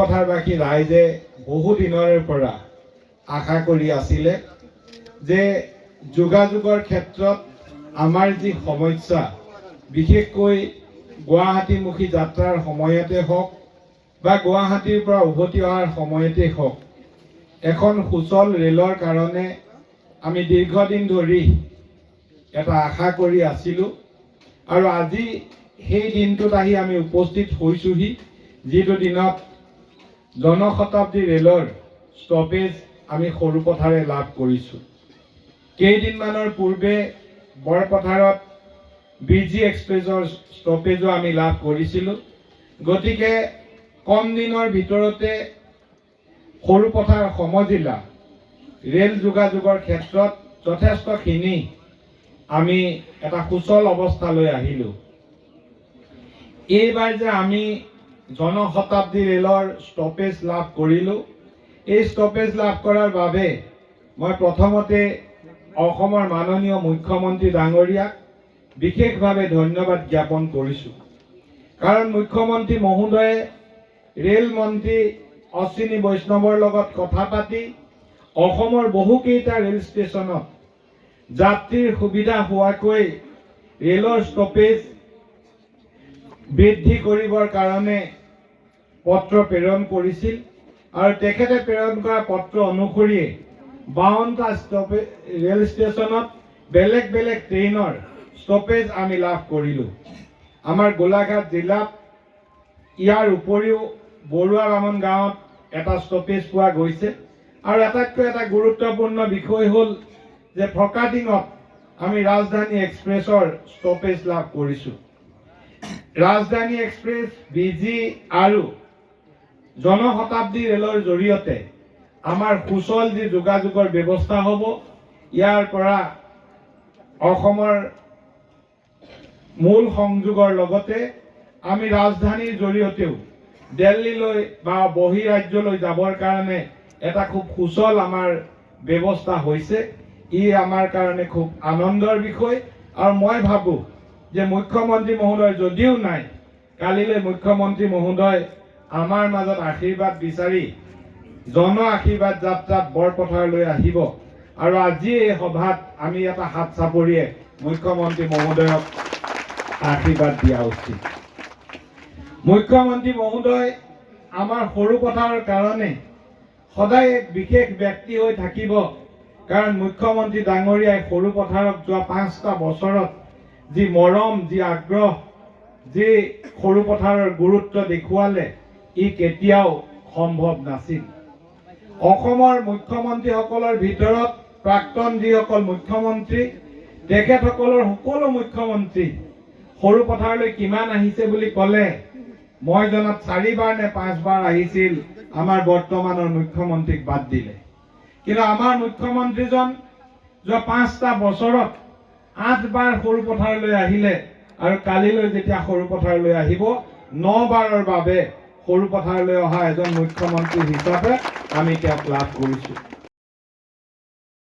সৰুপথাৰবাসী ৰাইজে বহু দিনৰে পৰা আশা কৰি আছিলে যে যোগাযোগৰ ক্ষেত্ৰত আমাৰ যি সমস্যা, বিশেষকৈ গুৱাহাটীমুখী যাত্ৰাৰ সময়তে হওক বা গুৱাহাটীৰ পৰা উভতি অহাৰ সময়তে হওক, এখন সুচল ৰেলৰ কাৰণে আমি দীৰ্ঘদিন ধৰি এটা আশা কৰি আছিলোঁ। আৰু আজি সেই দিনটোত আহি আমি উপস্থিত হৈছোহি, যিটো দিনত জনশতাব্দী ৰেলৰ ষ্টপেজ আমি সৰুপথাৰে লাভ কৰিছোঁ। কেইদিনমানৰ পূৰ্বে বৰপথাৰত BG এক্সপ্ৰেছৰ ষ্টপেজো আমি লাভ কৰিছিলোঁ। গতিকে কম দিনৰ ভিতৰতে সৰুপথাৰ সমজিলা ৰেল যোগাযোগৰ ক্ষেত্ৰত যথেষ্টখিনি আমি এটা সুচল অৱস্থালৈ আহিলোঁ। এইবাৰ যে আমি জনশতাব্দী ৰেলৰ ষ্টপেজ লাভ কৰিলোঁ, এই ষ্টপেজ লাভ কৰাৰ বাবে মই প্ৰথমতে অসমৰ মাননীয় মুখ্যমন্ত্ৰী ডাঙৰীয়াক বিশেষভাৱে ধন্যবাদ জ্ঞাপন কৰিছোঁ। কাৰণ মুখ্যমন্ত্ৰী মহোদয়ে ৰেল মন্ত্ৰী অশ্বিনী বৈষ্ণৱৰ লগত কথা পাতি অসমৰ বহুকেইটা ৰেল ষ্টেচনত যাত্ৰীৰ সুবিধা হোৱাকৈ ৰেলৰ ষ্টপেজ বৃদ্ধি কৰিবৰ কাৰণে পত্ৰ প্ৰেৰণ কৰিছিল। আৰু তেখেতে প্ৰেৰণ কৰা পত্ৰ অনুসৰিয়ে 52টা ৰেল ষ্টেচনত বেলেগ বেলেগ ট্ৰেইনৰ ষ্টপেজ আমি লাভ কৰিলোঁ। আমাৰ গোলাঘাট জিলাত ইয়াৰ উপৰিও বৰুৱা বামন গাঁৱত এটা ষ্টপেজ পোৱা গৈছে। আৰু আটাইতকৈ এটা গুৰুত্বপূৰ্ণ বিষয় হ'ল যে ফৰকাটিঙত আমি ৰাজধানী এক্সপ্ৰেছৰ ষ্টপেজ লাভ কৰিছোঁ। ৰাজধানী এক্সপ্ৰেছ, BG আৰু জনশতাব্দী ৰেলৰ জৰিয়তে আমাৰ সুচল যি যোগাযোগৰ ব্যৱস্থা হ'ব, ইয়াৰ পৰা অসমৰ মূল সংযোগৰ লগতে আমি ৰাজধানীৰ জৰিয়তেও দিল্লীলৈ বা বহিৰাজ্যলৈ যাবৰ কাৰণে এটা খুব সুচল আমাৰ ব্যৱস্থা হৈছে। ই আমাৰ কাৰণে খুব আনন্দৰ বিষয়। আৰু মই ভাবোঁ যে মুখ্যমন্ত্ৰী মহোদয় যদিও নাই, কালিলৈ মুখ্যমন্ত্ৰী মহোদয় আমাৰ মাজত আশীৰ্বাদ বিচাৰি জন আশীৰ্বাদ যাত্ৰাত বৰপথাৰলৈ আহিব। আৰু আজি এই সভাত আমি এটা হাত চাপৰিয়ে মুখ্যমন্ত্ৰী মহোদয়ক আশীৰ্বাদ দিয়া উচিত। মুখ্যমন্ত্ৰী মহোদয় আমাৰ সৰুপথাৰৰ কাৰণে সদায় এক বিশেষ ব্যক্তি হৈ থাকিব। কাৰণ মুখ্যমন্ত্ৰী ডাঙৰীয়াই সৰুপথাৰক যোৱা 5টা বছৰত যি মৰম, যি আগ্ৰহ, যি সৰুপথাৰৰ গুৰুত্ব দেখুৱালে, ই কেতিয়াও সম্ভৱ নাছিল। অসমৰ মুখ্যমন্ত্ৰীসকলৰ ভিতৰত প্ৰাক্তন যিসকল মুখ্যমন্ত্ৰী, তেখেতসকলৰ সকলো মুখ্যমন্ত্ৰী সৰুপথাৰলৈ কিমান আহিছে বুলি ক'লে মই জনাত 4বাৰ নে 5বাৰ আহিছিল, আমাৰ বৰ্তমানৰ মুখ্যমন্ত্ৰীক বাদ দিলে। কিন্তু আমাৰ মুখ্যমন্ত্ৰীজন যোৱা 5টা বছৰত 8বাৰ সৰুপথাৰলৈ আহিলে। আৰু কালিলৈ যেতিয়া সৰুপথাৰলৈ আহিব, 9বাৰৰ বাবে সৰুপথাৰলৈ অহা এজন মুখ্যমন্ত্ৰী হিচাপে আমি তেওঁক লাভ কৰিছোঁ।